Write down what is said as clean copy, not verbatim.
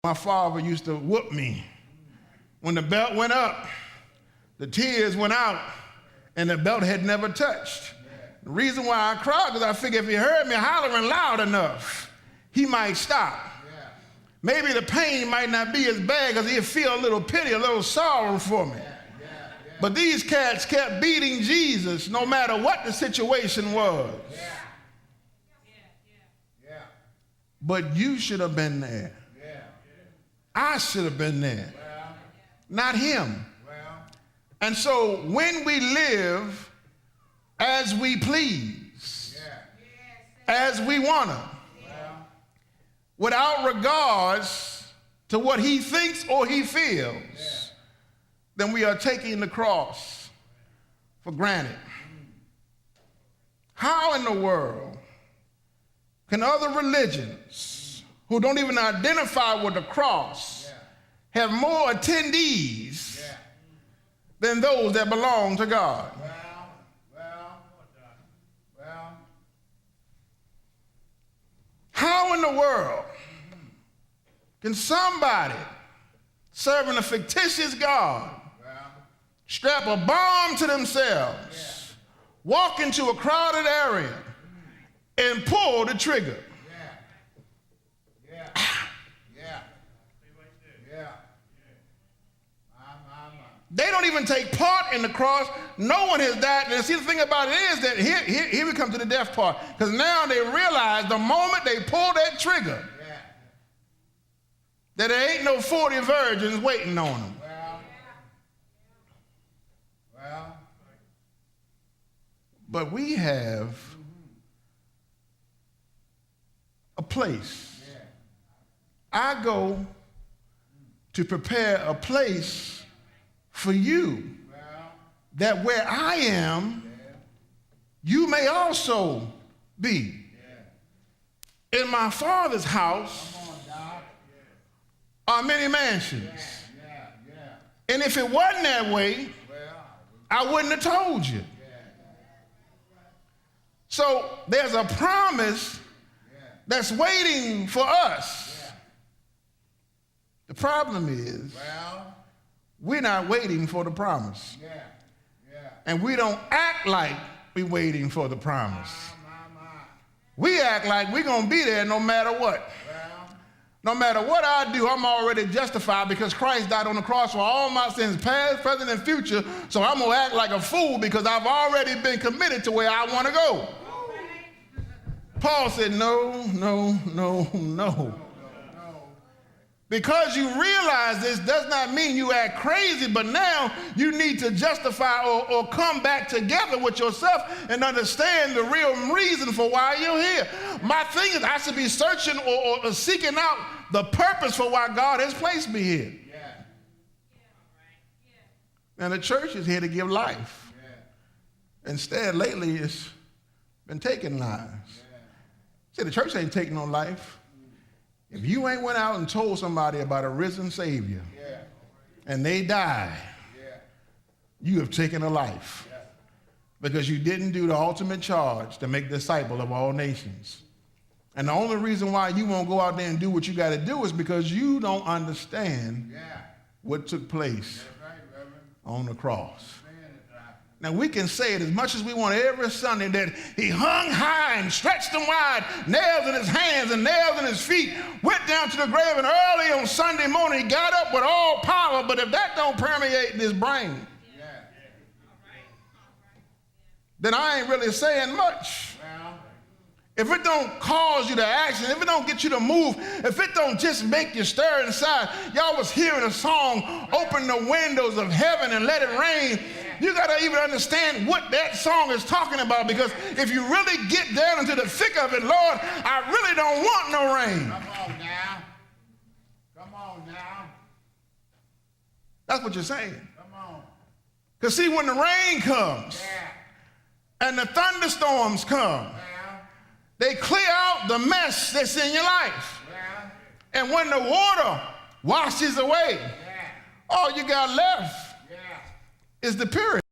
My father used to whoop me. When the belt went up, the tears went out, and the belt had never touched. The reason why I cried is I figured if he heard me hollering loud enough, he might stop. Maybe the pain might not be as bad because he'd feel a little pity, a little sorrow for me. But these cats kept beating Jesus no matter what the situation was. But you should have been there. I should have been there, not him. And so when we live as we please, as we want to, without regards to what he thinks or he feels, then we are taking the cross for granted. How in the world can other religions who don't even identify with the cross have more attendees than those that belong to God? How in the world can somebody serving a fictitious God strap a bomb to themselves, walk into a crowded area, and pull the trigger? They don't even take part in the cross. No one has died. And see, the thing about it is that here we come to the death part. Because now they realize the moment they pull that trigger, that there ain't no 40 virgins waiting on them. But we have a place. I go to prepare a place for you, that where I am, you may also be. In my Father's house are many mansions. And if it wasn't that way, I wouldn't have told you. So there's a promise that's waiting for us. The problem is, we're not waiting for the promise. And we don't act like we're waiting for the promise. We act like we're going to be there no matter what. No matter what I do, I'm already justified because Christ died on the cross for all my sins, past, present, and future. So I'm going to act like a fool because I've already been committed to where I want to go. Paul said, no, no, no, no. Because you realize this does not mean you act crazy, but now you need to justify or come back together with yourself and understand the real reason for why you're here. My thing is I should be searching or seeking out the purpose for why God has placed me here. And the church is here to give life. Instead, lately it's been taking lives. See, the church ain't taking no life. If you ain't went out and told somebody about a risen Savior and they die, you have taken a life because you didn't do the ultimate charge to make disciples of all nations. And the only reason why you won't go out there and do what you got to do is because you don't understand what took place on the cross. Now, we can say it as much as we want every Sunday that he hung high and stretched them wide, nails in his hands and nails in his feet, went down to the grave, and early on Sunday morning, he got up with all power. But if that don't permeate in his brain, then I ain't really saying much. If it don't cause you to action, if it don't get you to move, if it don't just make you stir inside, y'all was hearing a song, open the windows of heaven and let it rain. You got to even understand what that song is talking about, because if you really get down into the thick of it, Lord, I really don't want no rain. Come on now. Come on now. That's what you're saying. Come on. Because see, when the rain comes and the thunderstorms come, they clear out the mess that's in your life. And when the water washes away, all you got left is the purity.